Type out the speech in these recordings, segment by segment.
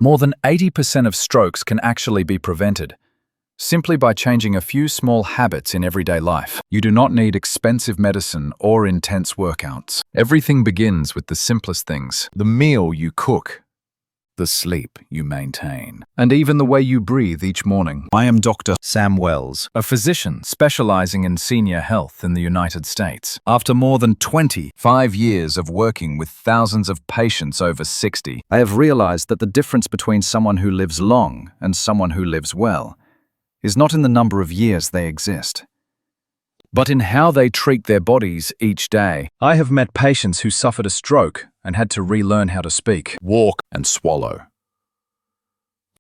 More than 80% of strokes can actually be prevented simply by changing a few small habits in everyday life. You do not need expensive medicine or intense workouts. Everything begins with the simplest things: the meal you cook, the sleep you maintain, and even the way you breathe each morning. I am Dr. Sam Wells, a physician specializing in senior health in the United States. After more than 25 years of working with thousands of patients over 60, I have realized that the difference between someone who lives long and someone who lives well is not in the number of years they exist, but in how they treat their bodies each day. I have met patients who suffered a stroke and had to relearn how to speak, walk, and swallow.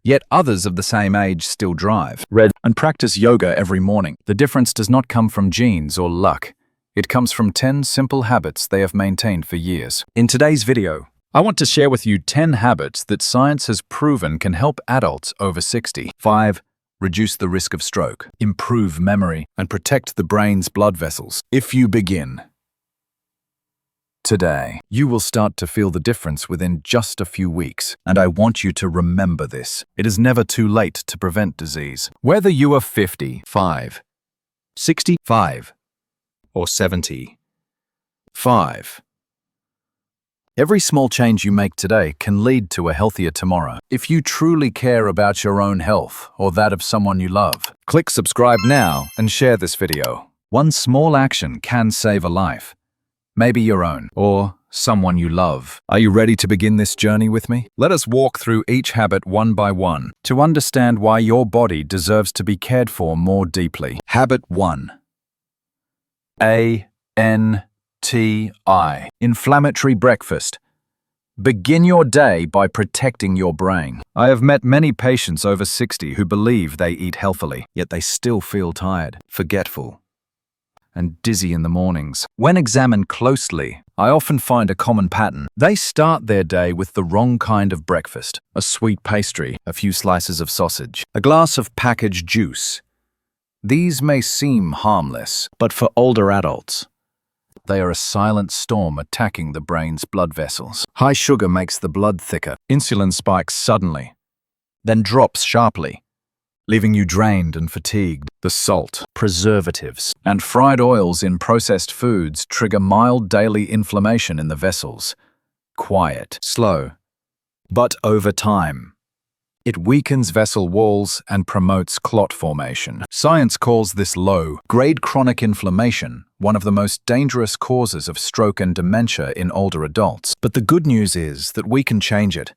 Yet others of the same age still drive, read, and practice yoga every morning. The difference does not come from genes or luck. It comes from 10 simple habits they have maintained for years. In today's video, I want to share with you 10 habits that science has proven can help adults over 60. 5. Reduce the risk of stroke, improve memory, and protect the brain's blood vessels. If you begin today, you will start to feel the difference within just a few weeks. And I want you to remember this: it is never too late to prevent disease. Whether you are 55, 65, or 75, every small change you make today can lead to a healthier tomorrow. If you truly care about your own health or that of someone you love, click subscribe now and share this video. One small action can save a life, maybe your own or someone you love. Are you ready to begin this journey with me? Let us walk through each habit one by one to understand why your body deserves to be cared for more deeply. Habit 1. Anti-inflammatory breakfast. Begin your day by protecting your brain. I have met many patients over 60 who believe they eat healthily, yet they still feel tired, forgetful, and dizzy in the mornings. When examined closely, I often find a common pattern. They start their day with the wrong kind of breakfast: a sweet pastry, a few slices of sausage, a glass of packaged juice. These may seem harmless, but for older adults, they are a silent storm attacking the brain's blood vessels. High sugar makes the blood thicker. Insulin spikes suddenly, then drops sharply, leaving you drained and fatigued. The salt, preservatives, and fried oils in processed foods trigger mild daily inflammation in the vessels. Quiet, slow, but over time, it weakens vessel walls and promotes clot formation. Science calls this low-grade chronic inflammation one of the most dangerous causes of stroke and dementia in older adults. But the good news is that we can change it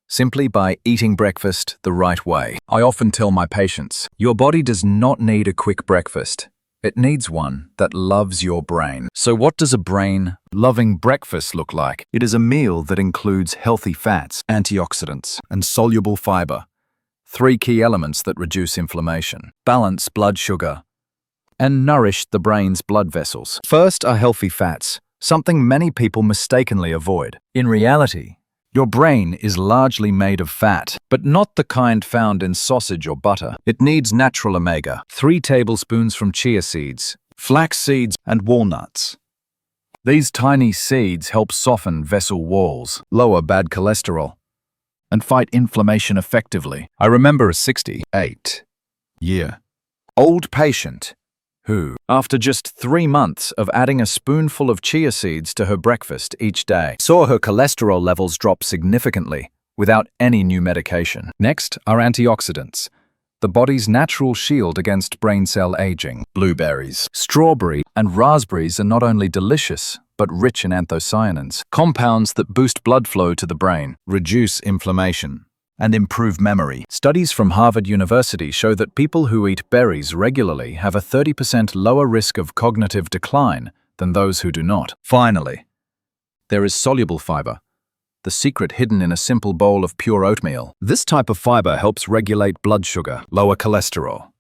simply by eating breakfast the right way. I often tell my patients, your body does not need a quick breakfast. It needs one that loves your brain. So what does a brain-loving breakfast look like? It is a meal that includes healthy fats, antioxidants, and soluble fiber, 3 key elements that reduce inflammation, balance blood sugar, and nourish the brain's blood vessels. First are healthy fats, something many people mistakenly avoid. In reality, your brain is largely made of fat, but not the kind found in sausage or butter. It needs natural omega, 3 tablespoons from chia seeds, flax seeds, and walnuts. These tiny seeds help soften vessel walls, lower bad cholesterol, and fight inflammation effectively. I remember a 68-year-old patient who, after just 3 months of adding a spoonful of chia seeds to her breakfast each day, saw her cholesterol levels drop significantly without any new medication. Next are antioxidants, the body's natural shield against brain cell aging. Blueberries, strawberry, and raspberries are not only delicious, but rich in anthocyanins, compounds that boost blood flow to the brain, reduce inflammation, and improve memory. Studies from Harvard University show that people who eat berries regularly have a 30% lower risk of cognitive decline than those who do not. Finally, there is soluble fiber, the secret hidden in a simple bowl of pure oatmeal. This type of fiber helps regulate blood sugar, lower cholesterol,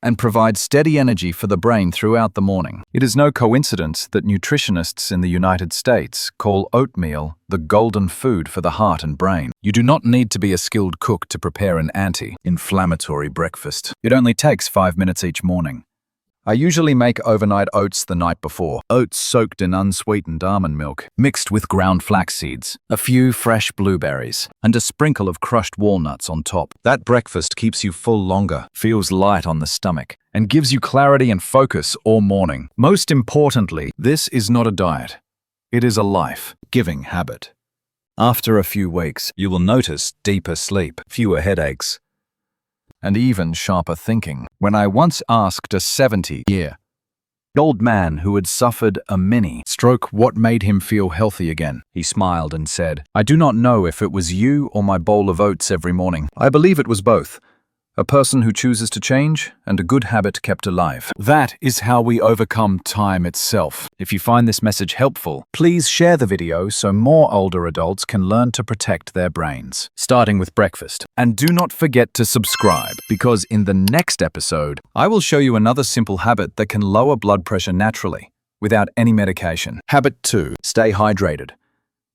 and provide steady energy for the brain throughout the morning. It is no coincidence that nutritionists in the United States call oatmeal the golden food for the heart and brain. You do not need to be a skilled cook to prepare an anti-inflammatory breakfast. It only takes 5 minutes each morning. I usually make overnight oats the night before. Oats soaked in unsweetened almond milk, mixed with ground flax seeds, a few fresh blueberries, and a sprinkle of crushed walnuts on top. That breakfast keeps you full longer, feels light on the stomach, and gives you clarity and focus all morning. Most importantly, this is not a diet. It is a life-giving habit. After a few weeks, you will notice deeper sleep, fewer headaches, and even sharper thinking. When I once asked a 70-year-old man who had suffered a mini-stroke what made him feel healthy again, he smiled and said, "I do not know if it was you or my bowl of oats every morning. I believe it was both. A person who chooses to change and a good habit kept alive." That is how we overcome time itself. If you find this message helpful, please share the video so more older adults can learn to protect their brains, starting with breakfast. And do not forget to subscribe, because in the next episode, I will show you another simple habit that can lower blood pressure naturally, without any medication. Habit 2. Stay hydrated.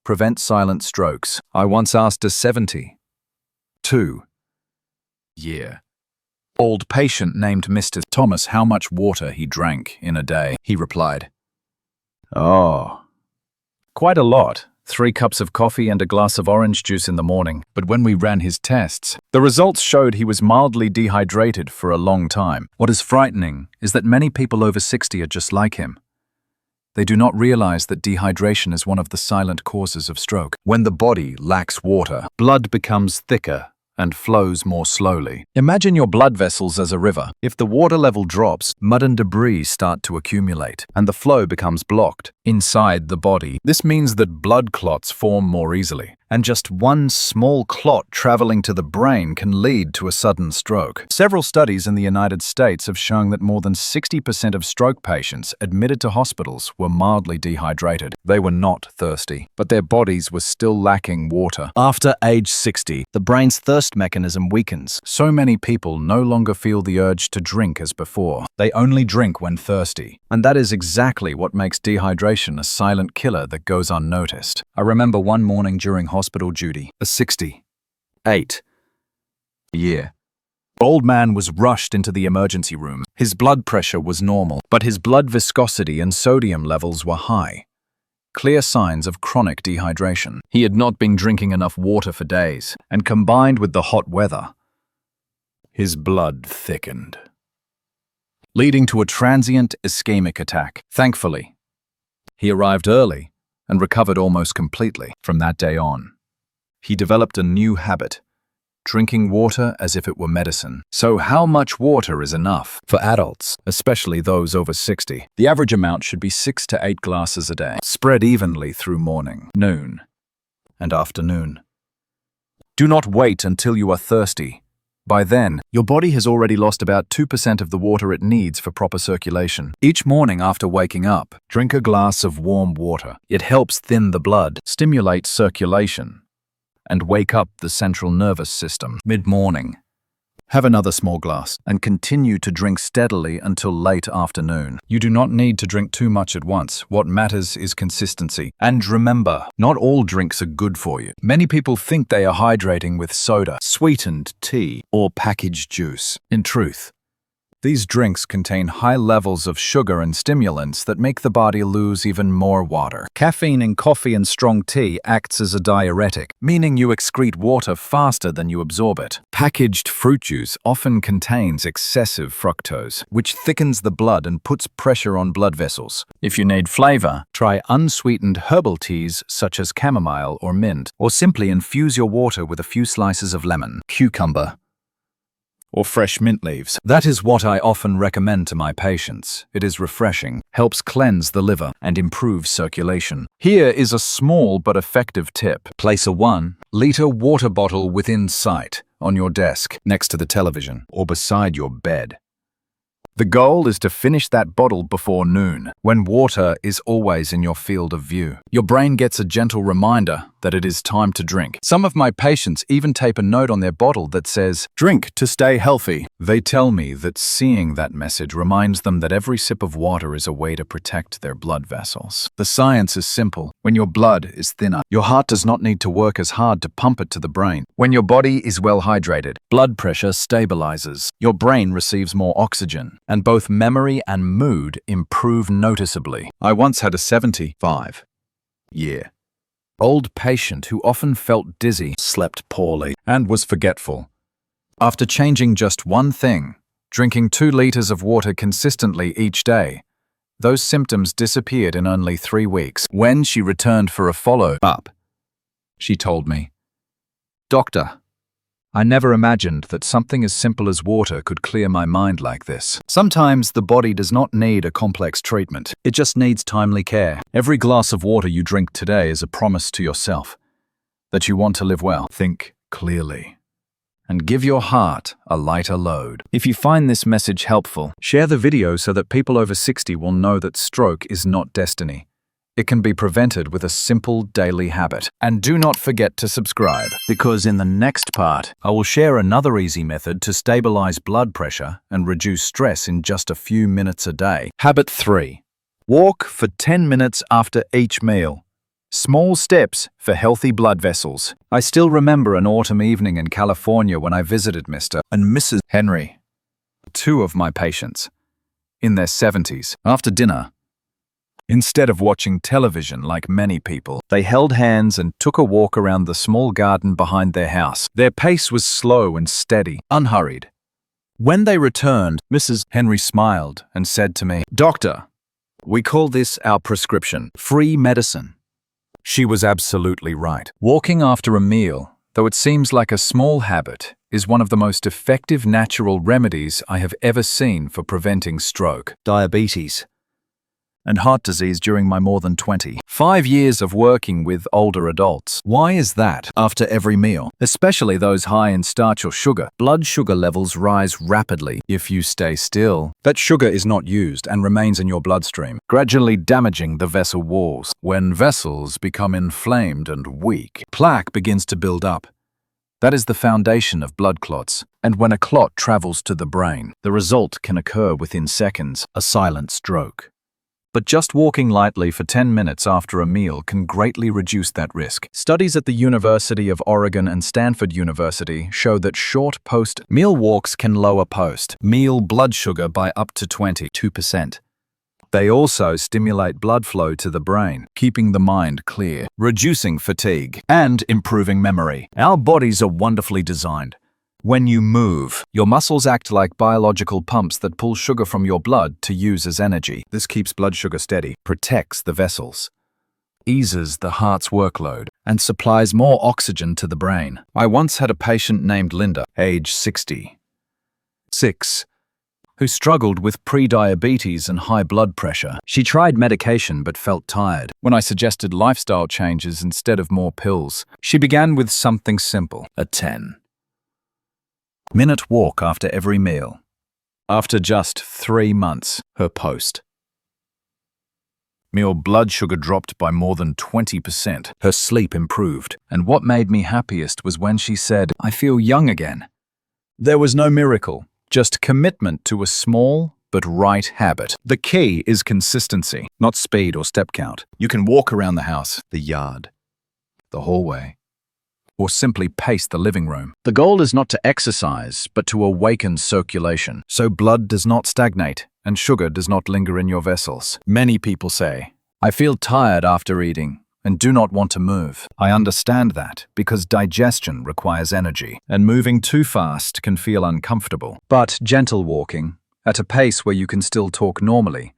Prevent silent strokes. I once asked a 72-year-old patient named Mr. Thomas how much water he drank in a day. He replied, "Oh, quite a lot. 3 cups of coffee and a glass of orange juice in the morning." But when we ran his tests, the results showed he was mildly dehydrated for a long time. What is frightening is that many people over 60 are just like him. They do not realize that dehydration is one of the silent causes of stroke. When the body lacks water, blood becomes thicker and flows more slowly. Imagine your blood vessels as a river. If the water level drops, mud and debris start to accumulate, and the flow becomes blocked inside the body. This means that blood clots form more easily, and just one small clot traveling to the brain can lead to a sudden stroke. Several studies in the United States have shown that more than 60% of stroke patients admitted to hospitals were mildly dehydrated. They were not thirsty, but their bodies were still lacking water. After age 60, the brain's thirst mechanism weakens. So many people no longer feel the urge to drink as before. They only drink when thirsty. And that is exactly what makes dehydration a silent killer that goes unnoticed. I remember one morning during hospital duty, a 68-year-old man was rushed into the emergency room. His blood pressure was normal, but his blood viscosity and sodium levels were high. Clear signs of chronic dehydration. He had not been drinking enough water for days, and combined with the hot weather, his blood thickened, leading to a transient ischemic attack. Thankfully, he arrived early and recovered almost completely. From that day on, he developed a new habit, drinking water as if it were medicine. So how much water is enough? For adults, especially those over 60, the average amount should be 6 to 8 glasses a day, spread evenly through morning, noon, and afternoon. Do not wait until you are thirsty. By then, your body has already lost about 2% of the water it needs for proper circulation. Each morning after waking up, drink a glass of warm water. It helps thin the blood, stimulate circulation, and wake up the central nervous system. Mid-morning, have another small glass and continue to drink steadily until late afternoon. You do not need to drink too much at once. What matters is consistency. And remember, not all drinks are good for you. Many people think they are hydrating with soda, sweetened tea, or packaged juice. In truth, these drinks contain high levels of sugar and stimulants that make the body lose even more water. Caffeine in coffee and strong tea acts as a diuretic, meaning you excrete water faster than you absorb it. Packaged fruit juice often contains excessive fructose, which thickens the blood and puts pressure on blood vessels. If you need flavor, try unsweetened herbal teas such as chamomile or mint, or simply infuse your water with a few slices of lemon, cucumber, or fresh mint leaves. That is what I often recommend to my patients. It is refreshing, helps cleanse the liver, and improves circulation. Here is a small but effective tip. Place a 1-liter water bottle within sight on your desk, next to the television, or beside your bed. The goal is to finish that bottle before noon, when water is always in your field of view. Your brain gets a gentle reminder that it is time to drink. Some of my patients even tape a note on their bottle that says, "Drink to stay healthy." They tell me that seeing that message reminds them that every sip of water is a way to protect their blood vessels. The science is simple. When your blood is thinner, your heart does not need to work as hard to pump it to the brain. When your body is well hydrated, blood pressure stabilizes. Your brain receives more oxygen, and both memory and mood improve noticeably. I once had a 75-year-old patient who often felt dizzy, slept poorly, and was forgetful. After changing just one thing, drinking 2 liters of water consistently each day, those symptoms disappeared in only 3 weeks. When she returned for a follow-up, she told me, "Doctor, I never imagined that something as simple as water could clear my mind like this." Sometimes the body does not need a complex treatment. It just needs timely care. Every glass of water you drink today is a promise to yourself that you want to live well. Think clearly and give your heart a lighter load. If you find this message helpful, share the video so that people over 60 will know that stroke is not destiny. It can be prevented with a simple daily habit. And do not forget to subscribe, because in the next part, I will share another easy method to stabilize blood pressure and reduce stress in just a few minutes a day. Habit 3. Walk for 10 minutes after each meal. Small steps for healthy blood vessels. I still remember an autumn evening in California when I visited Mr. and Mrs. Henry, 2 of my patients, in their 70s. After dinner, instead of watching television like many people, they held hands and took a walk around the small garden behind their house. Their pace was slow and steady, unhurried. When they returned, Mrs. Henry smiled and said to me, "Doctor, we call this our prescription, free medicine." She was absolutely right. Walking after a meal, though it seems like a small habit, is one of the most effective natural remedies I have ever seen for preventing stroke, diabetes, and heart disease during my more than 25 years of working with older adults. Why is that? After every meal, especially those high in starch or sugar, blood sugar levels rise rapidly. If you stay still, that sugar is not used and remains in your bloodstream, gradually damaging the vessel walls. When vessels become inflamed and weak, plaque begins to build up. That is the foundation of blood clots. And when a clot travels to the brain, the result can occur within seconds, a silent stroke. But just walking lightly for 10 minutes after a meal can greatly reduce that risk. Studies at the University of Oregon and Stanford University show that short post-meal walks can lower post-meal blood sugar by up to 22%. They also stimulate blood flow to the brain, keeping the mind clear, reducing fatigue, and improving memory. Our bodies are wonderfully designed. When you move, your muscles act like biological pumps that pull sugar from your blood to use as energy. This keeps blood sugar steady, protects the vessels, eases the heart's workload, and supplies more oxygen to the brain. I once had a patient named Linda, age 66, who struggled with pre-diabetes and high blood pressure. She tried medication but felt tired. When I suggested lifestyle changes instead of more pills, she began with something simple, a 10-minute walk after every meal. After just 3 months, her post-meal blood sugar dropped by more than 20%. Her sleep improved, and what made me happiest was when she said, "I feel young again." There was no miracle, just commitment to a small but right habit. The key is consistency, not speed or step count. You can walk around the house, the yard, the hallway, or simply pace the living room. The goal is not to exercise, but to awaken circulation, so blood does not stagnate and sugar does not linger in your vessels. Many people say, "I feel tired after eating and do not want to move." I understand that, because digestion requires energy, and moving too fast can feel uncomfortable. But gentle walking, at a pace where you can still talk normally,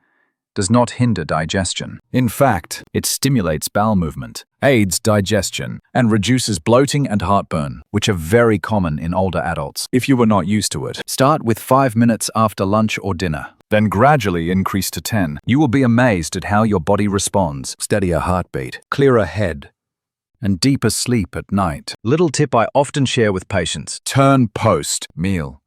does not hinder digestion. In fact, it stimulates bowel movement, aids digestion, and reduces bloating and heartburn, which are very common in older adults. If you were not used to it, start with 5 minutes after lunch or dinner, then gradually increase to 10. You will be amazed at how your body responds. Steadier heartbeat, clearer head, and deeper sleep at night. Little tip I often share with patients: turn post-meal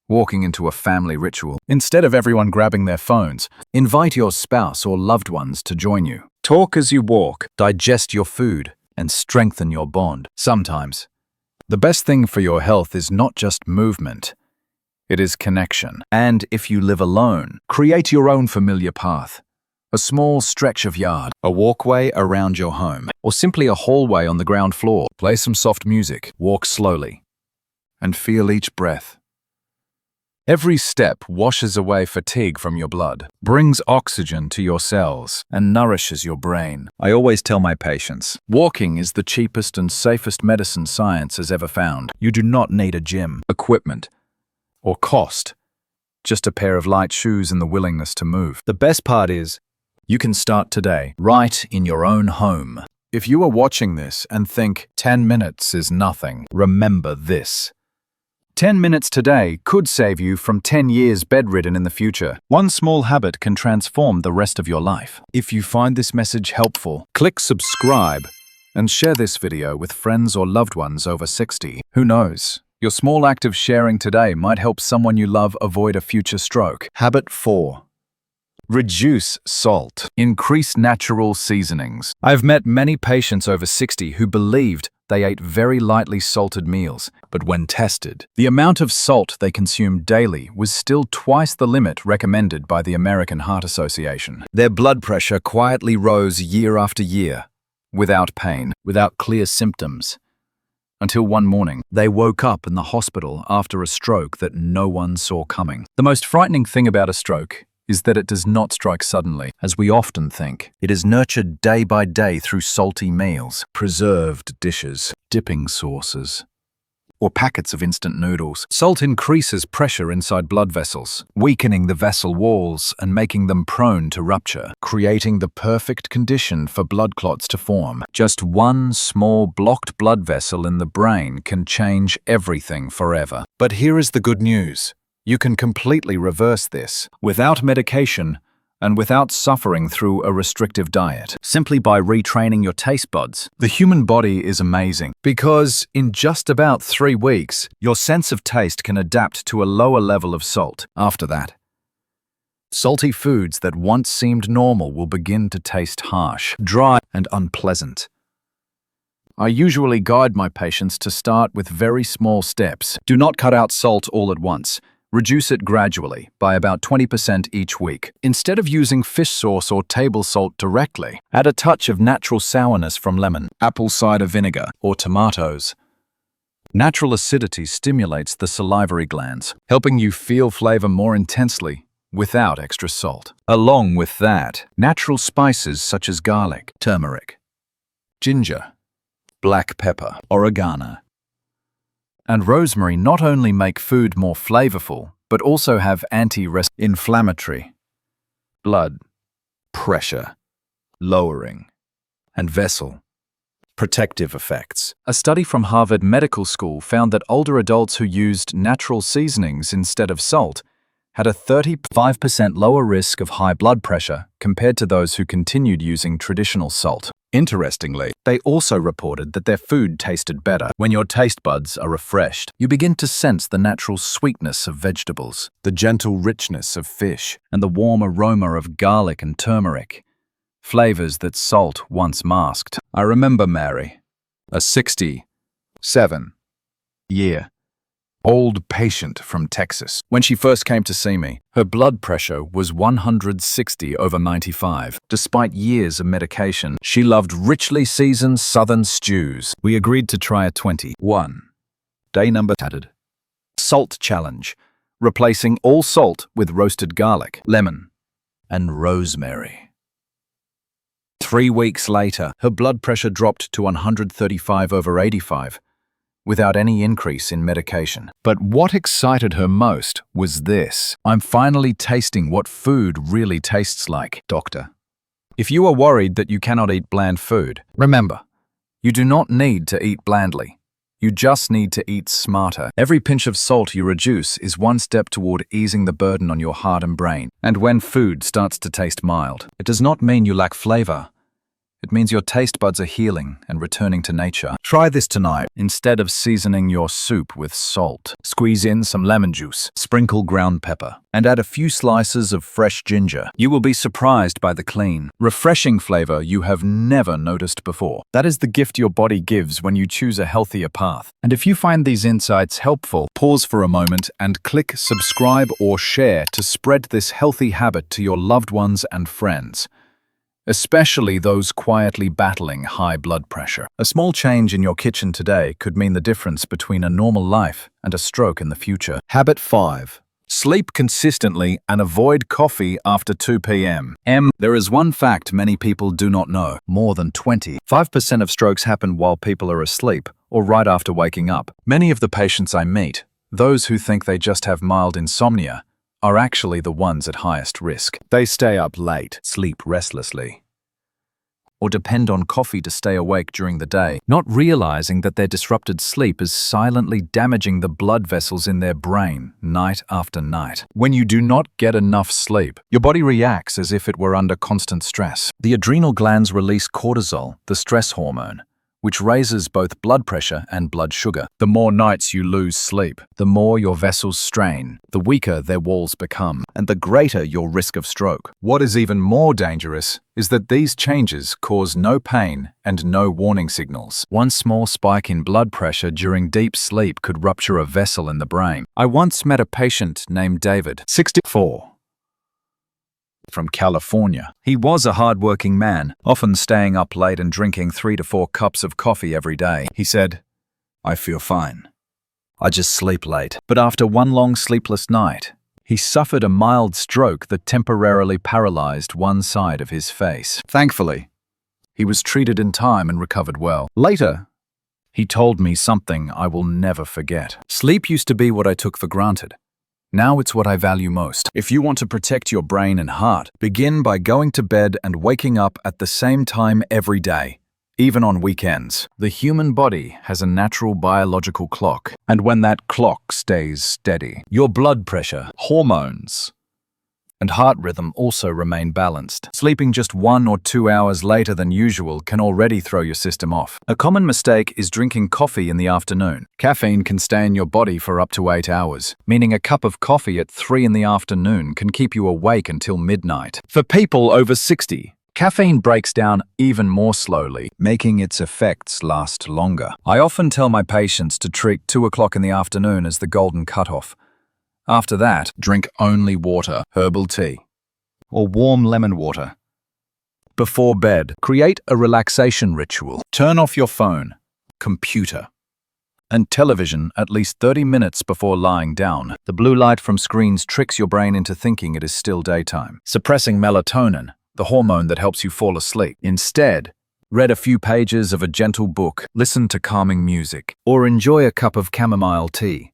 walking into a family ritual. Instead of everyone grabbing their phones, invite your spouse or loved ones to join you. Talk as you walk, digest your food, and strengthen your bond. Sometimes, the best thing for your health is not just movement, it is connection. And if you live alone, create your own familiar path. A small stretch of yard, a walkway around your home, or simply a hallway on the ground floor. Play some soft music, walk slowly, and feel each breath. Every step washes away fatigue from your blood, brings oxygen to your cells, and nourishes your brain. I always tell my patients, walking is the cheapest and safest medicine science has ever found. You do not need a gym, equipment, or cost. Just a pair of light shoes and the willingness to move. The best part is, you can start today, right in your own home. If you are watching this and think 10 minutes is nothing, remember this. 10 minutes today could save you from 10 years bedridden in the future. One small habit can transform the rest of your life. If you find this message helpful, click subscribe and share this video with friends or loved ones over 60. Who knows? Your small act of sharing today might help someone you love avoid a future stroke. Habit 4. Reduce salt. Increase natural seasonings. I've met many patients over 60 who believed they ate very lightly salted meals, but when tested, the amount of salt they consumed daily was still twice the limit recommended by the American Heart Association. Their blood pressure quietly rose year after year, without pain, without clear symptoms, until one morning they woke up in the hospital after a stroke that no one saw coming. The most frightening thing about a stroke is that it does not strike suddenly, as we often think. It is nurtured day by day through salty meals, preserved dishes, dipping sauces, or packets of instant noodles. Salt increases pressure inside blood vessels, weakening the vessel walls and making them prone to rupture, creating the perfect condition for blood clots to form. Just one small blocked blood vessel in the brain can change everything forever. But here is the good news. You can completely reverse this without medication and without suffering through a restrictive diet, simply by retraining your taste buds. The human body is amazing because in just about 3 weeks, your sense of taste can adapt to a lower level of salt. After that, salty foods that once seemed normal will begin to taste harsh, dry, and unpleasant. I usually guide my patients to start with very small steps. Do not cut out salt all at once. Reduce it gradually, by about 20% each week. Instead of using fish sauce or table salt directly, add a touch of natural sourness from lemon, apple cider vinegar, or tomatoes. Natural acidity stimulates the salivary glands, helping you feel flavor more intensely without extra salt. Along with that, natural spices such as garlic, turmeric, ginger, black pepper, oregano, and rosemary not only make food more flavorful, but also have anti-inflammatory, blood pressure lowering, and vessel protective effects. A study from Harvard Medical School found that older adults who used natural seasonings instead of salt had a 35% lower risk of high blood pressure compared to those who continued using traditional salt. Interestingly, they also reported that their food tasted better. When your taste buds are refreshed, you begin to sense the natural sweetness of vegetables, the gentle richness of fish, and the warm aroma of garlic and turmeric, flavors that salt once masked. I remember Mary, a 67-year-old patient from Texas. When she first came to see me, her blood pressure was 160/95. Despite years of medication, she loved richly seasoned southern stews. We agreed to try a 21-day added salt challenge, replacing all salt with roasted garlic, lemon, and rosemary. 3 weeks later, her blood pressure dropped to 135/85. Without any increase in medication. But what excited her most was this. I'm finally tasting what food really tastes like, doctor. If you are worried that you cannot eat bland food, remember, you do not need to eat blandly. You just need to eat smarter. Every pinch of salt you reduce is one step toward easing the burden on your heart and brain. And when food starts to taste mild, it does not mean you lack flavor. It means your taste buds are healing and returning to nature. Try this tonight. Instead of seasoning your soup with salt, squeeze in some lemon juice, sprinkle ground pepper, and add a few slices of fresh ginger. You will be surprised by the clean, refreshing flavor you have never noticed before. That is the gift your body gives when you choose a healthier path. And if you find these insights helpful, pause for a moment and click subscribe or share to spread this healthy habit to your loved ones and friends, especially those quietly battling high blood pressure. A small change in your kitchen today could mean the difference between a normal life and a stroke in the future. Habit 5. Sleep consistently and avoid coffee after 2 p.m. There is one fact many people do not know. More than 25% of strokes happen while people are asleep or right after waking up. Many of the patients I meet, those who think they just have mild insomnia, are actually the ones at highest risk. They stay up late, sleep restlessly, or depend on coffee to stay awake during the day, not realizing that their disrupted sleep is silently damaging the blood vessels in their brain night after night. When you do not get enough sleep, your body reacts as if it were under constant stress. The adrenal glands release cortisol, the stress hormone, which raises both blood pressure and blood sugar. The more nights you lose sleep, the more your vessels strain, the weaker their walls become, and the greater your risk of stroke. What is even more dangerous is that these changes cause no pain and no warning signals. One small spike in blood pressure during deep sleep could rupture a vessel in the brain. I once met a patient named David, 64. From California. He was a hard-working man, often staying up late and drinking 3 to 4 cups of coffee every day. He said, "I feel fine. I just sleep late." But after one long sleepless night, he suffered a mild stroke that temporarily paralyzed one side of his face. Thankfully, he was treated in time and recovered well. Later, he told me something I will never forget. Sleep used to be what I took for granted. Now it's what I value most. If you want to protect your brain and heart, begin by going to bed and waking up at the same time every day, even on weekends. The human body has a natural biological clock, and when that clock stays steady, your blood pressure, hormones, and heart rhythm also remain balanced. Sleeping just 1 or 2 hours later than usual can already throw your system off. A common mistake is drinking coffee in the afternoon. Caffeine can stay in your body for up to 8 hours, meaning a cup of coffee at 3 in the afternoon can keep you awake until midnight. For people over 60, caffeine breaks down even more slowly, making its effects last longer. I often tell my patients to treat 2 o'clock in the afternoon as the golden cutoff. After that, drink only water, herbal tea, or warm lemon water. Before bed, create a relaxation ritual. Turn off your phone, computer, and television at least 30 minutes before lying down. The blue light from screens tricks your brain into thinking it is still daytime, suppressing melatonin, the hormone that helps you fall asleep. Instead, read a few pages of a gentle book, listen to calming music, or enjoy a cup of chamomile tea,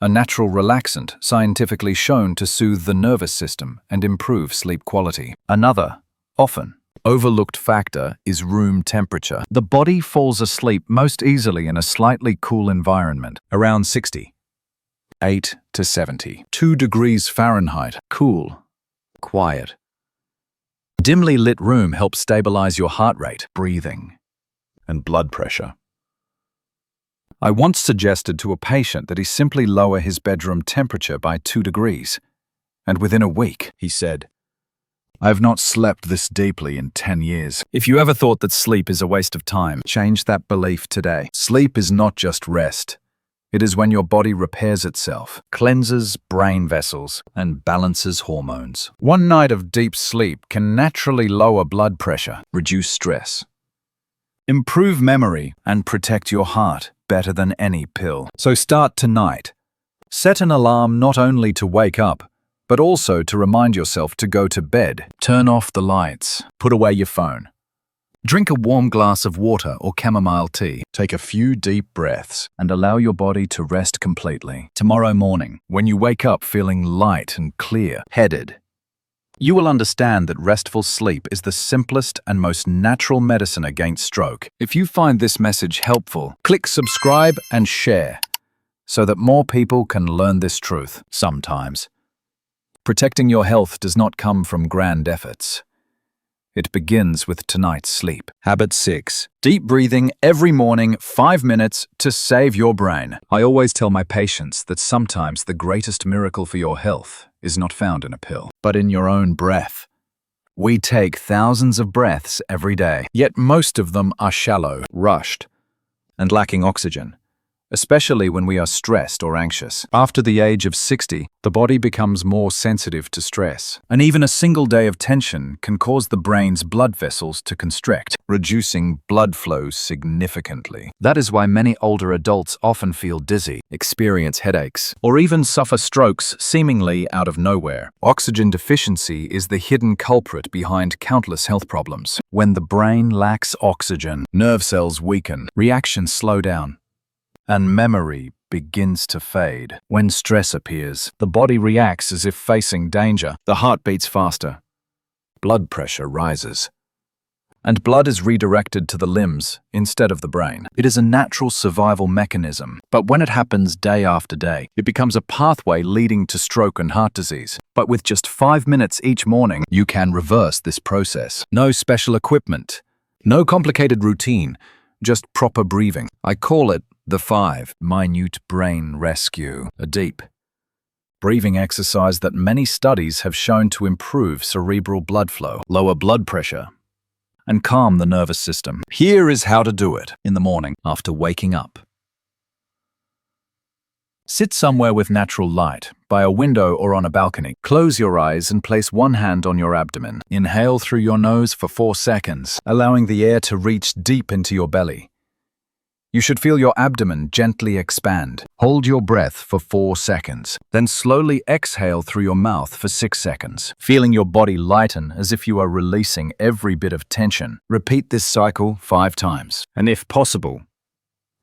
a natural relaxant scientifically shown to soothe the nervous system and improve sleep quality. Another, often overlooked factor is room temperature. The body falls asleep most easily in a slightly cool environment, around 68 to 72 degrees Fahrenheit. Cool, quiet. Dimly lit room helps stabilize your heart rate, breathing, and blood pressure. I once suggested to a patient that he simply lower his bedroom temperature by 2 degrees, and within a week, he said, "I have not slept this deeply in 10 years." If you ever thought that sleep is a waste of time, change that belief today. Sleep is not just rest. It is when your body repairs itself, cleanses brain vessels, and balances hormones. One night of deep sleep can naturally lower blood pressure, reduce stress, improve memory, and protect your heart better than any pill. So start tonight. Set an alarm not only to wake up, but also to remind yourself to go to bed. Turn off the lights. Put away your phone. Drink a warm glass of water or chamomile tea. Take a few deep breaths and allow your body to rest completely. Tomorrow morning, when you wake up feeling light and clear-headed, you will understand that restful sleep is the simplest and most natural medicine against stroke. If you find this message helpful, click subscribe and share so that more people can learn this truth. Sometimes, protecting your health does not come from grand efforts. It begins with tonight's sleep. Habit 6. Deep breathing every morning, 5 minutes to save your brain. I always tell my patients that sometimes the greatest miracle for your health is not found in a pill, but in your own breath. We take thousands of breaths every day, yet most of them are shallow, rushed, and lacking oxygen. especially when we are stressed or anxious. After the age of 60, the body becomes more sensitive to stress, and even a single day of tension can cause the brain's blood vessels to constrict, reducing blood flow significantly. That is why many older adults often feel dizzy, experience headaches, or even suffer strokes seemingly out of nowhere. Oxygen deficiency is the hidden culprit behind countless health problems. When the brain lacks oxygen, nerve cells weaken, reactions slow down, and memory begins to fade. When stress appears, the body reacts as if facing danger. The heart beats faster, blood pressure rises, and blood is redirected to the limbs instead of the brain. It is a natural survival mechanism, but when it happens day after day, it becomes a pathway leading to stroke and heart disease. But with just 5 minutes each morning, you can reverse this process. No special equipment, no complicated routine, just proper breathing. I call it the 5-minute brain rescue, a deep breathing exercise that many studies have shown to improve cerebral blood flow, lower blood pressure, and calm the nervous system. Here is how to do it in the morning after waking up. Sit somewhere with natural light, by a window or on a balcony. Close your eyes and place one hand on your abdomen. Inhale through your nose for 4 seconds, allowing the air to reach deep into your belly. You should feel your abdomen gently expand. Hold your breath for 4 seconds, then slowly exhale through your mouth for 6 seconds, feeling your body lighten as if you are releasing every bit of tension. Repeat this cycle 5 times, and if possible,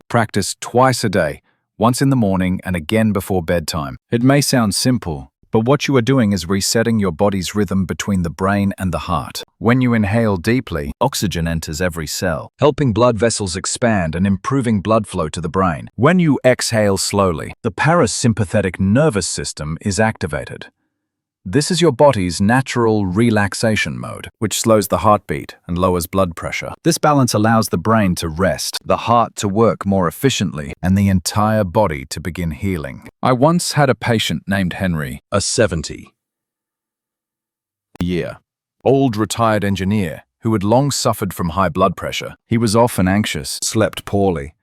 practice twice a day, once in the morning and again before bedtime. It may sound simple, but what you are doing is resetting your body's rhythm between the brain and the heart. When you inhale deeply, oxygen enters every cell, helping blood vessels expand and improving blood flow to the brain. When you exhale slowly, the parasympathetic nervous system is activated. This is your body's natural relaxation mode, which slows the heartbeat and lowers blood pressure. This balance allows the brain to rest, the heart to work more efficiently, and the entire body to begin healing. I once had a patient named Henry, a 70-year-old retired engineer who had long suffered from high blood pressure. He was often anxious, slept poorly,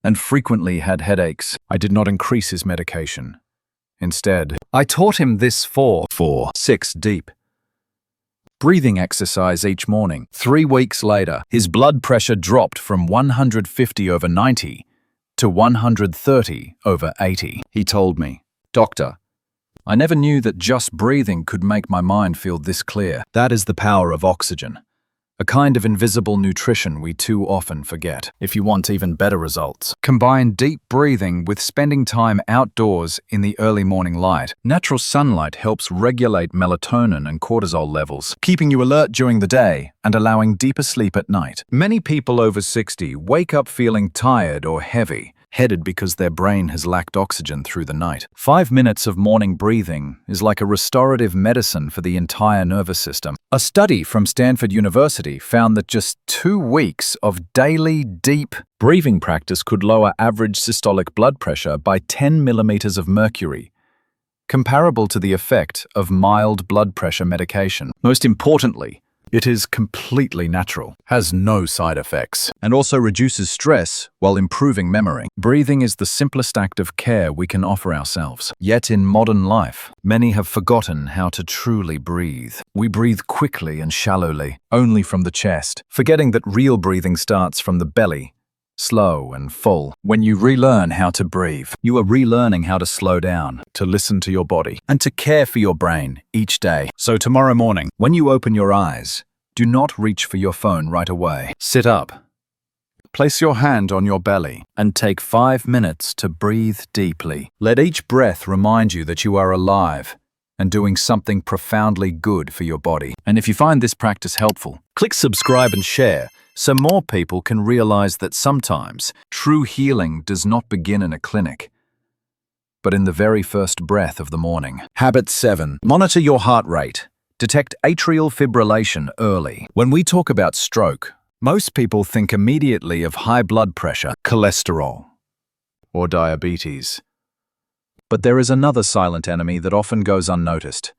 and frequently had headaches. I did not increase his medication. Instead, I taught him this 4-6 deep breathing exercise each morning. 3 weeks later, his blood pressure dropped from 150/90 to 130/80. He told me, "Doctor, I never knew that just breathing could make my mind feel this clear." That is the power of oxygen, a kind of invisible nutrition we too often forget. If you want even better results, combine deep breathing with spending time outdoors in the early morning light. Natural sunlight helps regulate melatonin and cortisol levels, keeping you alert during the day and allowing deeper sleep at night. Many people over 60 wake up feeling tired or heavy-headed because their brain has lacked oxygen through the night. 5 minutes of morning breathing is like a restorative medicine for the entire nervous system. A study from Stanford University found that just 2 weeks of daily deep breathing practice could lower average systolic blood pressure by 10 millimeters of mercury, comparable to the effect of mild blood pressure medication. Most importantly, it is completely natural, has no side effects, and also reduces stress while improving memory. Breathing is the simplest act of care we can offer ourselves. Yet in modern life, many have forgotten how to truly breathe. We breathe quickly and shallowly, only from the chest, forgetting that real breathing starts from the belly, slow and full. When you relearn how to breathe, you are relearning how to slow down, to listen to your body, and to care for your brain each day. So tomorrow morning, when you open your eyes, do not reach for your phone right away. Sit up. Place your hand on your belly and take 5 minutes to breathe deeply. Let each breath remind you that you are alive and doing something profoundly good for your body. And if you find this practice helpful, click subscribe and share so more people can realize that sometimes true healing does not begin in a clinic, but in the very first breath of the morning. Habit 7. Monitor your heart rate. Detect atrial fibrillation early. When we talk about stroke, most people think immediately of high blood pressure, cholesterol, or diabetes. But there is another silent enemy that often goes unnoticed: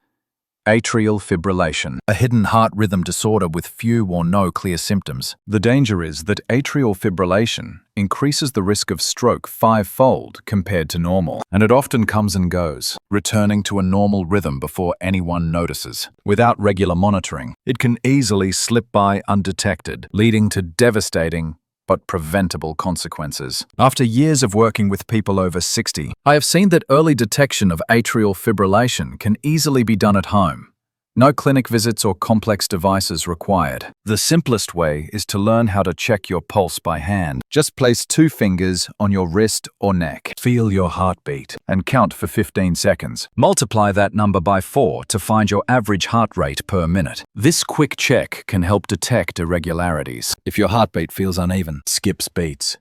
atrial fibrillation, a hidden heart rhythm disorder with few or no clear symptoms. The danger is that atrial fibrillation increases the risk of stroke five-fold compared to normal, and it often comes and goes, returning to a normal rhythm before anyone notices. Without regular monitoring, it can easily slip by undetected, leading to devastating but preventable consequences. After years of working with people over 60, I have seen that early detection of atrial fibrillation can easily be done at home. No clinic visits or complex devices required. The simplest way is to learn how to check your pulse by hand. Just place 2 fingers on your wrist or neck. Feel your heartbeat and count for 15 seconds. Multiply that number by 4 to find your average heart rate per minute. This quick check can help detect irregularities. If your heartbeat feels uneven, skips beats,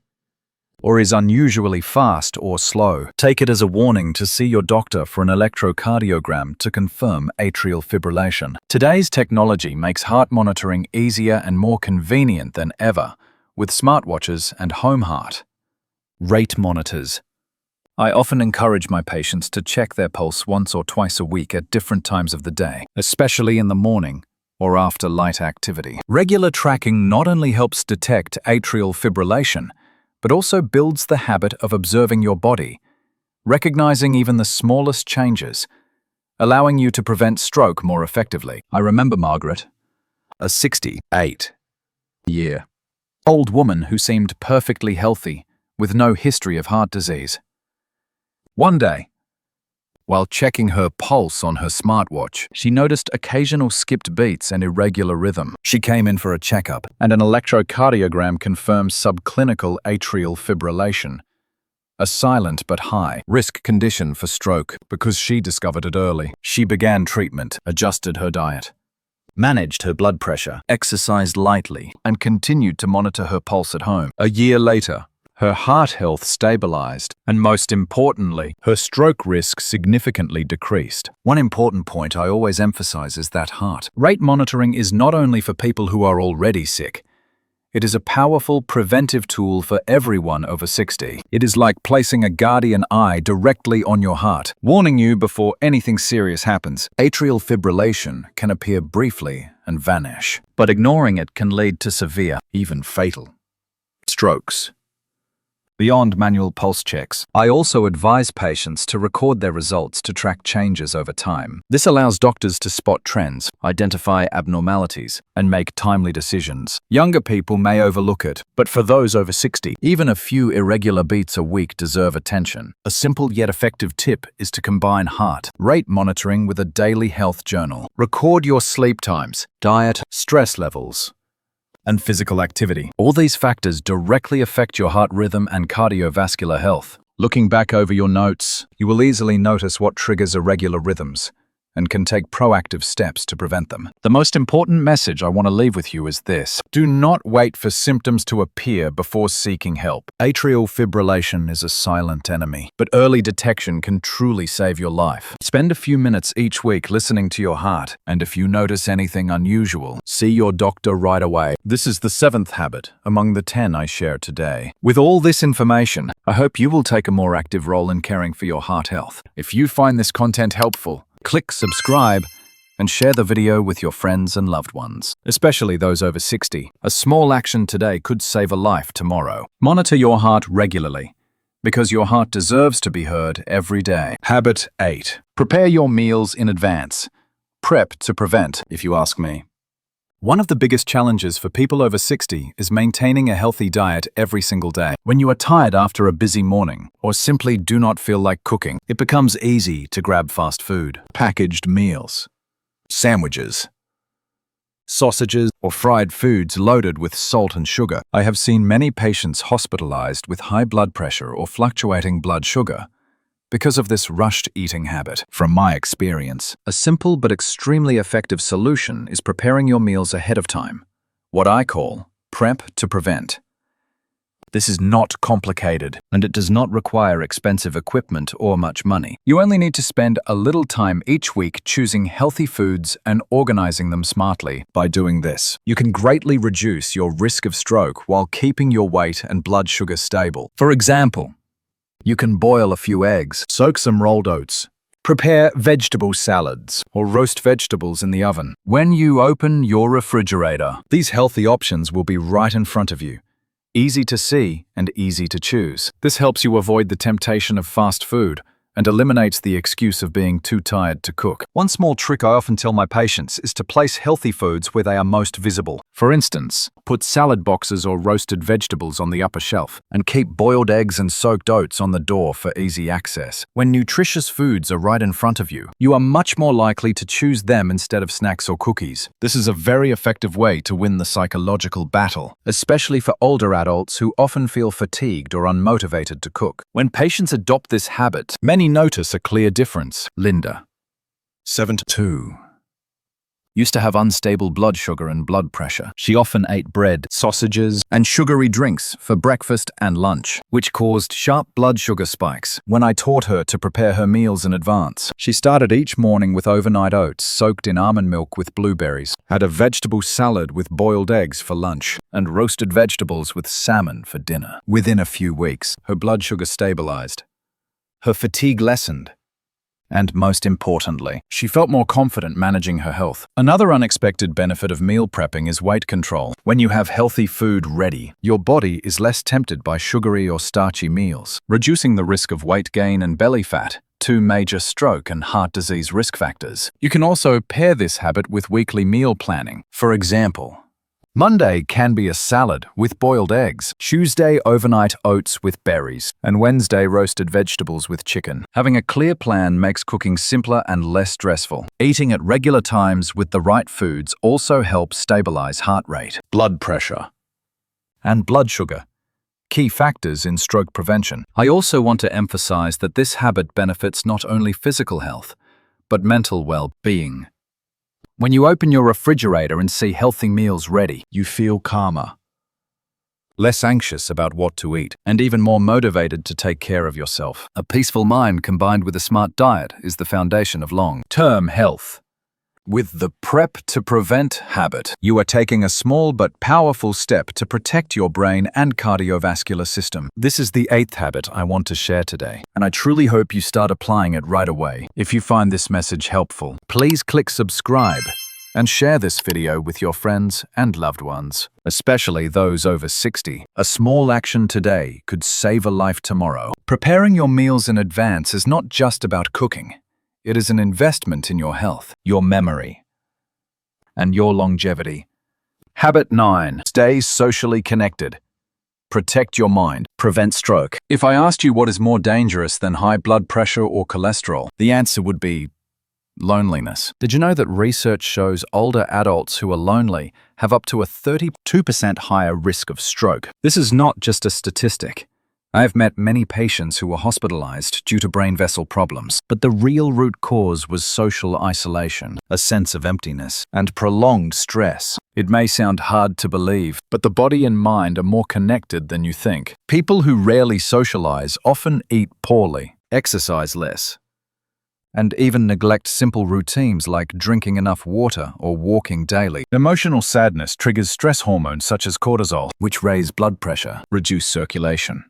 or is unusually fast or slow, take it as a warning to see your doctor for an electrocardiogram to confirm atrial fibrillation. Today's technology makes heart monitoring easier and more convenient than ever with smartwatches and home heart rate monitors. I often encourage my patients to check their pulse once or twice a week at different times of the day, especially in the morning or after light activity. Regular tracking not only helps detect atrial fibrillation, but also builds the habit of observing your body, recognizing even the smallest changes, allowing you to prevent stroke more effectively. I remember Margaret, a 68-year-old woman who seemed perfectly healthy with no history of heart disease. One day, while checking her pulse on her smartwatch, she noticed occasional skipped beats and irregular rhythm. She came in for a checkup, and an electrocardiogram confirmed subclinical atrial fibrillation, a silent but high-risk condition for stroke because she discovered it early. She began treatment, adjusted her diet, managed her blood pressure, exercised lightly, and continued to monitor her pulse at home. A year later, her heart health stabilized, and most importantly, her stroke risk significantly decreased. One important point I always emphasize is that heart rate monitoring is not only for people who are already sick. It is a powerful preventive tool for everyone over 60. It is like placing a guardian eye directly on your heart, warning you before anything serious happens. Atrial fibrillation can appear briefly and vanish, but ignoring it can lead to severe, even fatal, strokes. Beyond manual pulse checks, I also advise patients to record their results to track changes over time. This allows doctors to spot trends, identify abnormalities, and make timely decisions. Younger people may overlook it, but for those over 60, even a few irregular beats a week deserve attention. A simple yet effective tip is to combine heart rate monitoring with a daily health journal. Record your sleep times, diet, stress levels, and physical activity. All these factors directly affect your heart rhythm and cardiovascular health. Looking back over your notes, you will easily notice what triggers irregular rhythms and can take proactive steps to prevent them. The most important message I want to leave with you is this: do not wait for symptoms to appear before seeking help. Atrial fibrillation is a silent enemy, but early detection can truly save your life. Spend a few minutes each week listening to your heart, and if you notice anything unusual, see your doctor right away. This is the 7th habit among the 10 I share today. With all this information, I hope you will take a more active role in caring for your heart health. If you find this content helpful, click subscribe and share the video with your friends and loved ones, especially those over 60. A small action today could save a life tomorrow. Monitor your heart regularly, because your heart deserves to be heard every day. Habit 8. Prepare your meals in advance. Prep to prevent, if you ask me. One of the biggest challenges for people over 60 is maintaining a healthy diet every single day. When you are tired after a busy morning, or simply do not feel like cooking, it becomes easy to grab fast food, packaged meals, sandwiches, sausages, or fried foods loaded with salt and sugar. I have seen many patients hospitalized with high blood pressure or fluctuating blood sugar because of this rushed eating habit. From my experience, a simple but extremely effective solution is preparing your meals ahead of time, what I call prep to prevent. This is not complicated, and it does not require expensive equipment or much money. You only need to spend a little time each week choosing healthy foods and organizing them smartly. By doing this, you can greatly reduce your risk of stroke while keeping your weight and blood sugar stable. For example, you can boil a few eggs, soak some rolled oats, prepare vegetable salads, or roast vegetables in the oven. When you open your refrigerator, these healthy options will be right in front of you, Easy to see and easy to choose. This helps you avoid the temptation of fast food and eliminates the excuse of being too tired to cook. One small trick I often tell my patients is to place healthy foods where they are most visible. For instance, put salad boxes or roasted vegetables on the upper shelf, and keep boiled eggs and soaked oats on the door for easy access. When nutritious foods are right in front of you, you are much more likely to choose them instead of snacks or cookies. This is a very effective way to win the psychological battle, especially for older adults who often feel fatigued or unmotivated to cook. When patients adopt this habit, many notice a clear difference. Linda, 72, used to have unstable blood sugar and blood pressure. She often ate bread, sausages, and sugary drinks for breakfast and lunch, which caused sharp blood sugar spikes. When I taught her to prepare her meals in advance, she started each morning with overnight oats soaked in almond milk with blueberries, had a vegetable salad with boiled eggs for lunch, and roasted vegetables with salmon for dinner. Within a few weeks, her blood sugar stabilized, her fatigue lessened, and most importantly, she felt more confident managing her health. Another unexpected benefit of meal prepping is weight control. When you have healthy food ready, your body is less tempted by sugary or starchy meals, reducing the risk of weight gain and belly fat, two major stroke and heart disease risk factors. You can also pair this habit with weekly meal planning. For example, Monday can be a salad with boiled eggs, Tuesday overnight oats with berries, and Wednesday roasted vegetables with chicken. Having a clear plan makes cooking simpler and less stressful. Eating at regular times with the right foods also helps stabilize heart rate, blood pressure, and blood sugar, key factors in stroke prevention. I also want to emphasize that this habit benefits not only physical health, but mental well-being. When you open your refrigerator and see healthy meals ready, you feel calmer, less anxious about what to eat, and even more motivated to take care of yourself. A peaceful mind combined with a smart diet is the foundation of long-term health. With the Prep to Prevent habit, you are taking a small but powerful step to protect your brain and cardiovascular system. This is the 8th habit I want to share today, and I truly hope you start applying it right away. If you find this message helpful, please click subscribe and share this video with your friends and loved ones, especially those over 60. A small action today could save a life tomorrow. Preparing your meals in advance is not just about cooking. It is an investment in your health, your memory, and your longevity. Habit 9. Stay socially connected. Protect your mind. Prevent stroke. If I asked you what is more dangerous than high blood pressure or cholesterol, the answer would be loneliness. Did you know that research shows older adults who are lonely have up to a 32% higher risk of stroke? This is not just a statistic. I have met many patients who were hospitalized due to brain vessel problems, but the real root cause was social isolation, a sense of emptiness, and prolonged stress. It may sound hard to believe, but the body and mind are more connected than you think. People who rarely socialize often eat poorly, exercise less, and even neglect simple routines like drinking enough water or walking daily. Emotional sadness triggers stress hormones such as cortisol, which raise blood pressure, reduce circulation,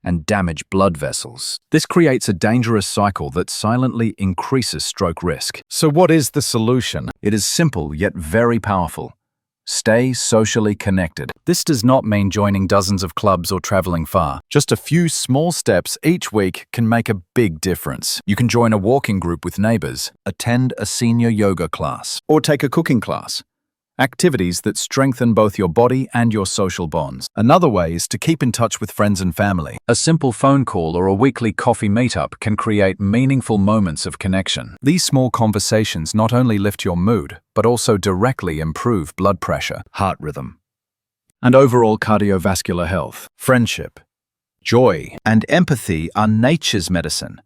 and damage blood vessels. This creates a dangerous cycle that silently increases stroke risk. So what is the solution? It is simple yet very powerful. Stay socially connected. This does not mean joining dozens of clubs or traveling far. Just a few small steps each week can make a big difference. You can join a walking group with neighbors, attend a senior yoga class, or take a cooking class. Activities that strengthen both your body and your social bonds. Another way is to keep in touch with friends and family. A simple phone call or a weekly coffee meetup can create meaningful moments of connection. These small conversations not only lift your mood, but also directly improve blood pressure, heart rhythm, and overall cardiovascular health. Friendship, joy, and empathy are nature's medicine,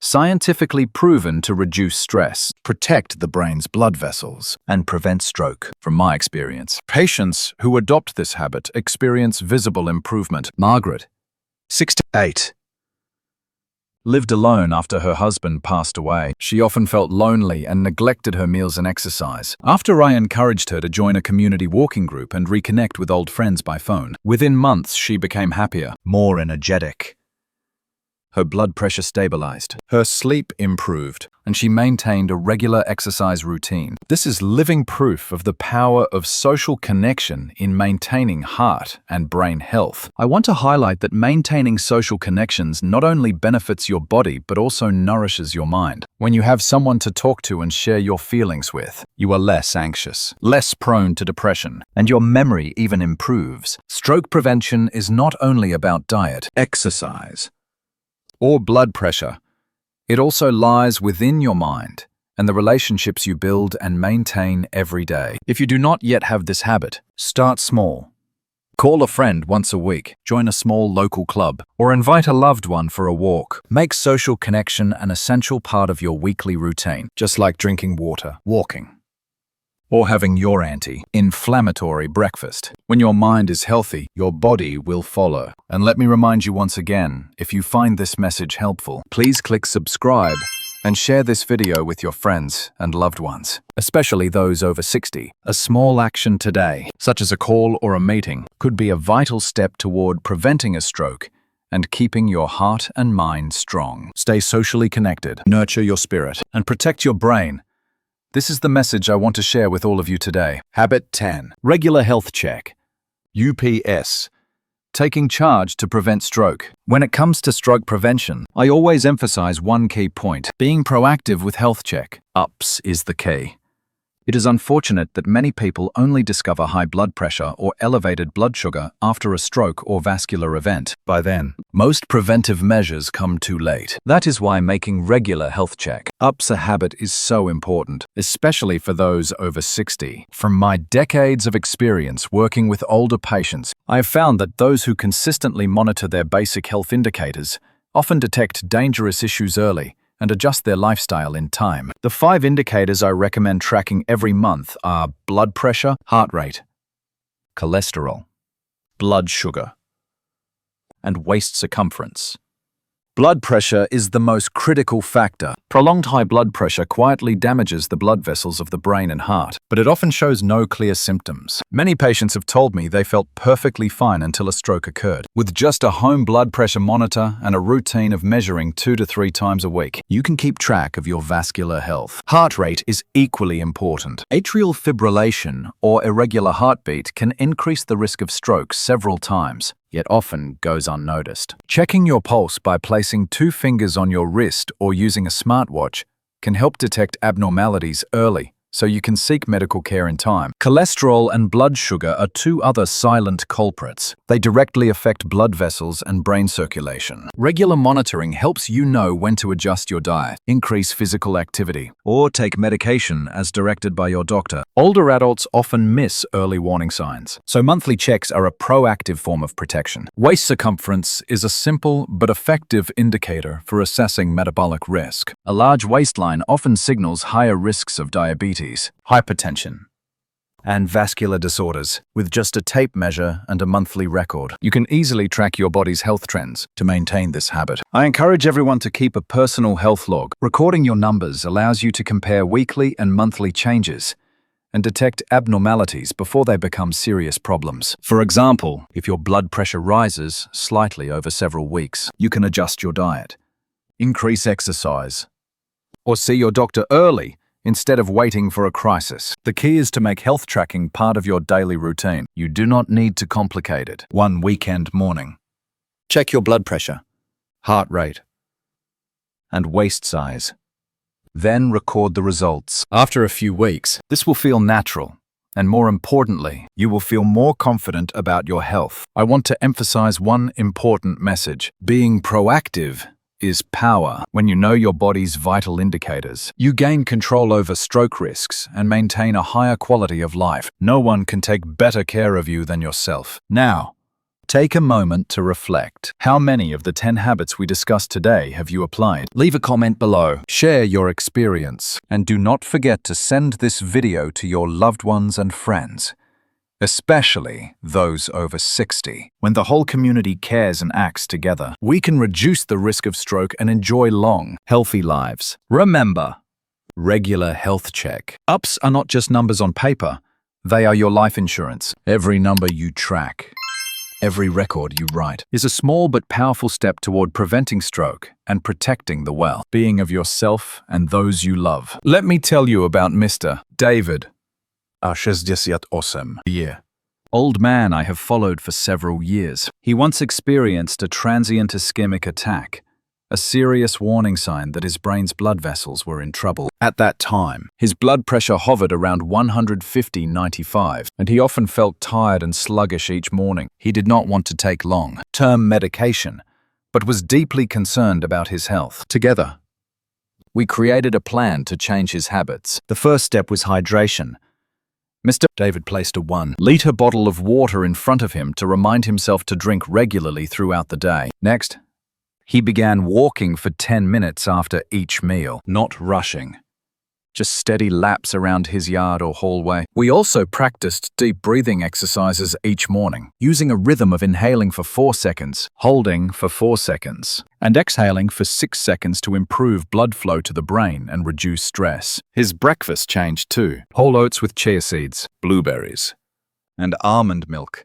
scientifically proven to reduce stress, protect the brain's blood vessels, and prevent stroke. From my experience, patients who adopt this habit experience visible improvement. Margaret, 68, lived alone after her husband passed away. She often felt lonely and neglected her meals and exercise. After I encouraged her to join a community walking group and reconnect with old friends by phone, within months she became happier, more energetic. Her blood pressure stabilized, her sleep improved, and she maintained a regular exercise routine. This is living proof of the power of social connection in maintaining heart and brain health. I want to highlight that maintaining social connections not only benefits your body but also nourishes your mind. When you have someone to talk to and share your feelings with, you are less anxious, less prone to depression, and your memory even improves. Stroke prevention is not only about diet, exercise, or blood pressure. It also lies within your mind and the relationships you build and maintain every day. If you do not yet have this habit, start small. Call a friend once a week, join a small local club, or invite a loved one for a walk. Make social connection an essential part of your weekly routine, just like drinking water, walking, or having your anti-inflammatory breakfast. When your mind is healthy, your body will follow. And let me remind you once again, if you find this message helpful, please click subscribe and share this video with your friends and loved ones, especially those over 60. A small action today, such as a call or a meeting, could be a vital step toward preventing a stroke and keeping your heart and mind strong. Stay socially connected, nurture your spirit, and protect your brain. This is the message I want to share with all of you today. Habit 10. Regular health check. UPS. Taking charge to prevent stroke. When it comes to stroke prevention, I always emphasize one key point. Being proactive with health check. UPS is the key. It is unfortunate that many people only discover high blood pressure or elevated blood sugar after a stroke or vascular event. By then, most preventive measures come too late. That is why making regular health check UPS a habit is so important, especially for those over 60. From my decades of experience working with older patients, I have found that those who consistently monitor their basic health indicators often detect dangerous issues early and adjust their lifestyle in time. The 5 indicators I recommend tracking every month are blood pressure, heart rate, cholesterol, blood sugar, and waist circumference. Blood pressure is the most critical factor. Prolonged high blood pressure quietly damages the blood vessels of the brain and heart, but it often shows no clear symptoms. Many patients have told me they felt perfectly fine until a stroke occurred. With just a home blood pressure monitor and a routine of measuring 2 to 3 times a week, you can keep track of your vascular health. Heart rate is equally important. Atrial fibrillation or irregular heartbeat can increase the risk of stroke several times, yet often goes unnoticed. Checking your pulse by placing 2 fingers on your wrist or using a smartwatch can help detect abnormalities early, so you can seek medical care in time. Cholesterol and blood sugar are 2 other silent culprits. They directly affect blood vessels and brain circulation. Regular monitoring helps you know when to adjust your diet, increase physical activity, or take medication as directed by your doctor. Older adults often miss early warning signs, so monthly checks are a proactive form of protection. Waist circumference is a simple but effective indicator for assessing metabolic risk. A large waistline often signals higher risks of diabetes, hypertension, and vascular disorders. With just a tape measure and a monthly record, you can easily track your body's health trends to maintain this habit. I encourage everyone to keep a personal health log. Recording your numbers allows you to compare weekly and monthly changes and detect abnormalities before they become serious problems. For example, if your blood pressure rises slightly over several weeks, you can adjust your diet, increase exercise, or see your doctor early instead of waiting for a crisis. The key is to make health tracking part of your daily routine. You do not need to complicate it. One weekend morning. Check your blood pressure, heart rate, and waist size. Then record the results. After a few weeks, this will feel natural. And more importantly, you will feel more confident about your health. I want to emphasize one important message. Being proactive is power. When you know your body's vital indicators, you gain control over stroke risks and maintain a higher quality of life. No one can take better care of you than yourself. Now, take a moment to reflect. How many of the 10 habits we discussed today have you applied? Leave a comment below. Share your experience. And do not forget to send this video to your loved ones and friends, especially those over 60. When the whole community cares and acts together, we can reduce the risk of stroke and enjoy long, healthy lives. Remember, regular health check. UPS are not just numbers on paper. They are your life insurance. Every number you track Every record you write is a small but powerful step toward preventing stroke and protecting the well-being of yourself and those you love. Let me tell you about Mr. David, a 68 old man I have followed for several years. He once experienced a transient ischemic attack, a serious warning sign that his brain's blood vessels were in trouble. At that time, his blood pressure hovered around 150/95, and he often felt tired and sluggish each morning. He did not want to take long-term medication, but was deeply concerned about his health. Together, we created a plan to change his habits. The first step was hydration. Mr. David placed a 1-liter bottle of water in front of him to remind himself to drink regularly throughout the day. Next, he began walking for 10 minutes after each meal, not rushing, just steady laps around his yard or hallway. We also practiced deep breathing exercises each morning, using a rhythm of inhaling for 4 seconds, holding for 4 seconds, and exhaling for 6 seconds to improve blood flow to the brain and reduce stress. His breakfast changed too. Whole oats with chia seeds, blueberries, and almond milk.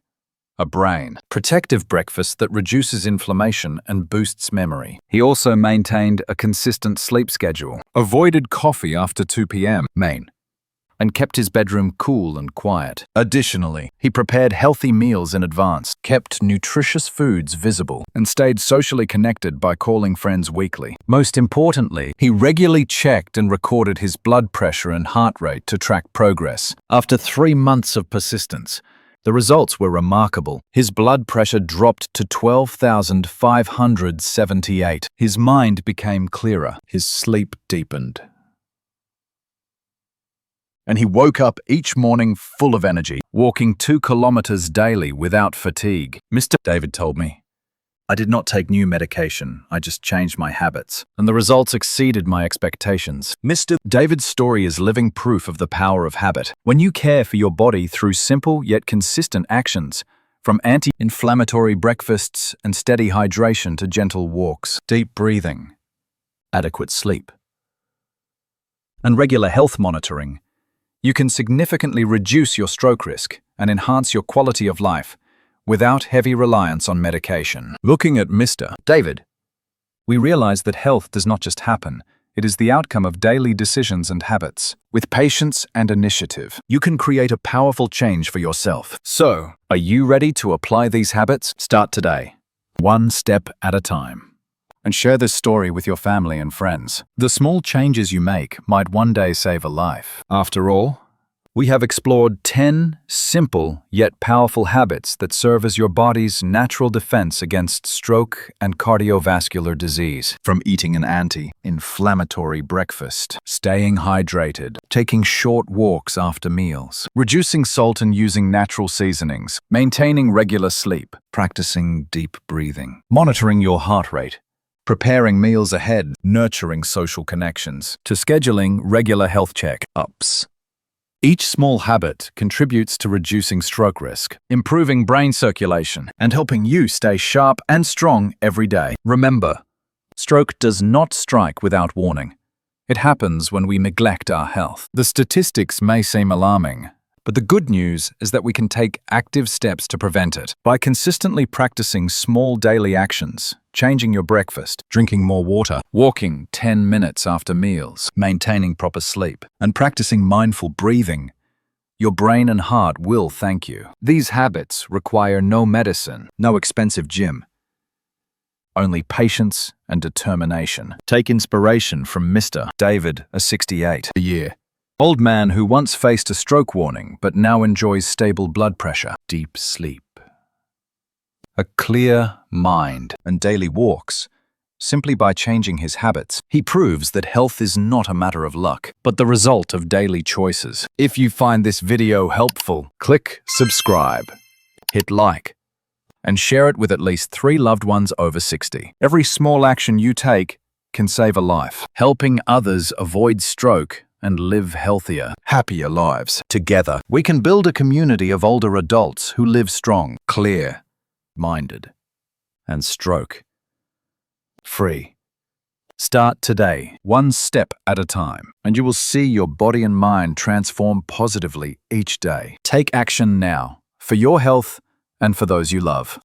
A brain protective breakfast that reduces inflammation and boosts memory. He also maintained a consistent sleep schedule, avoided coffee after 2 p.m. and kept his bedroom cool and quiet. Additionally, he prepared healthy meals in advance, kept nutritious foods visible, and stayed socially connected by calling friends weekly. Most importantly, he regularly checked and recorded his blood pressure and heart rate to track progress. After 3 months of persistence, the results were remarkable. His blood pressure dropped to 12,578. His mind became clearer. His sleep deepened. And he woke up each morning full of energy, walking 2 kilometers daily without fatigue. Mr. David told me, I did not take new medication, I just changed my habits, and the results exceeded my expectations. Mr. David's story is living proof of the power of habit. When you care for your body through simple yet consistent actions, from anti-inflammatory breakfasts and steady hydration to gentle walks, deep breathing, adequate sleep, and regular health monitoring, you can significantly reduce your stroke risk and enhance your quality of life without heavy reliance on medication. Looking at Mr. David, we realize that health does not just happen, it is the outcome of daily decisions and habits. With patience and initiative, you can create a powerful change for yourself. So, are you ready to apply these habits? Start today, 1 step at a time. And share this story with your family and friends. The small changes you make might one day save a life. After all, we have explored 10 simple yet powerful habits that serve as your body's natural defense against stroke and cardiovascular disease. From eating an anti-inflammatory breakfast, staying hydrated, taking short walks after meals, reducing salt and using natural seasonings, maintaining regular sleep, practicing deep breathing, monitoring your heart rate, preparing meals ahead, nurturing social connections, to scheduling regular health check-ups. Each small habit contributes to reducing stroke risk, improving brain circulation, and helping you stay sharp and strong every day. Remember, stroke does not strike without warning. It happens when we neglect our health. The statistics may seem alarming, but the good news is that we can take active steps to prevent it. By consistently practicing small daily actions, changing your breakfast, drinking more water, walking 10 minutes after meals, maintaining proper sleep, and practicing mindful breathing, your brain and heart will thank you. These habits require no medicine, no expensive gym, only patience and determination. Take inspiration from Mr. David, a 68-year old man who once faced a stroke warning but now enjoys stable blood pressure, deep sleep, a clear mind, and daily walks. Simply by changing his habits, he proves that health is not a matter of luck, but the result of daily choices. If you find this video helpful, click subscribe, hit like, and share it with at least 3 loved ones over 60. Every small action you take can save a life, helping others avoid stroke and live healthier, happier lives. Together, we can build a community of older adults who live strong, clear-minded, and stroke-free. Start today, 1 step at a time, and you will see your body and mind transform positively each day. Take action now for your health and for those you love.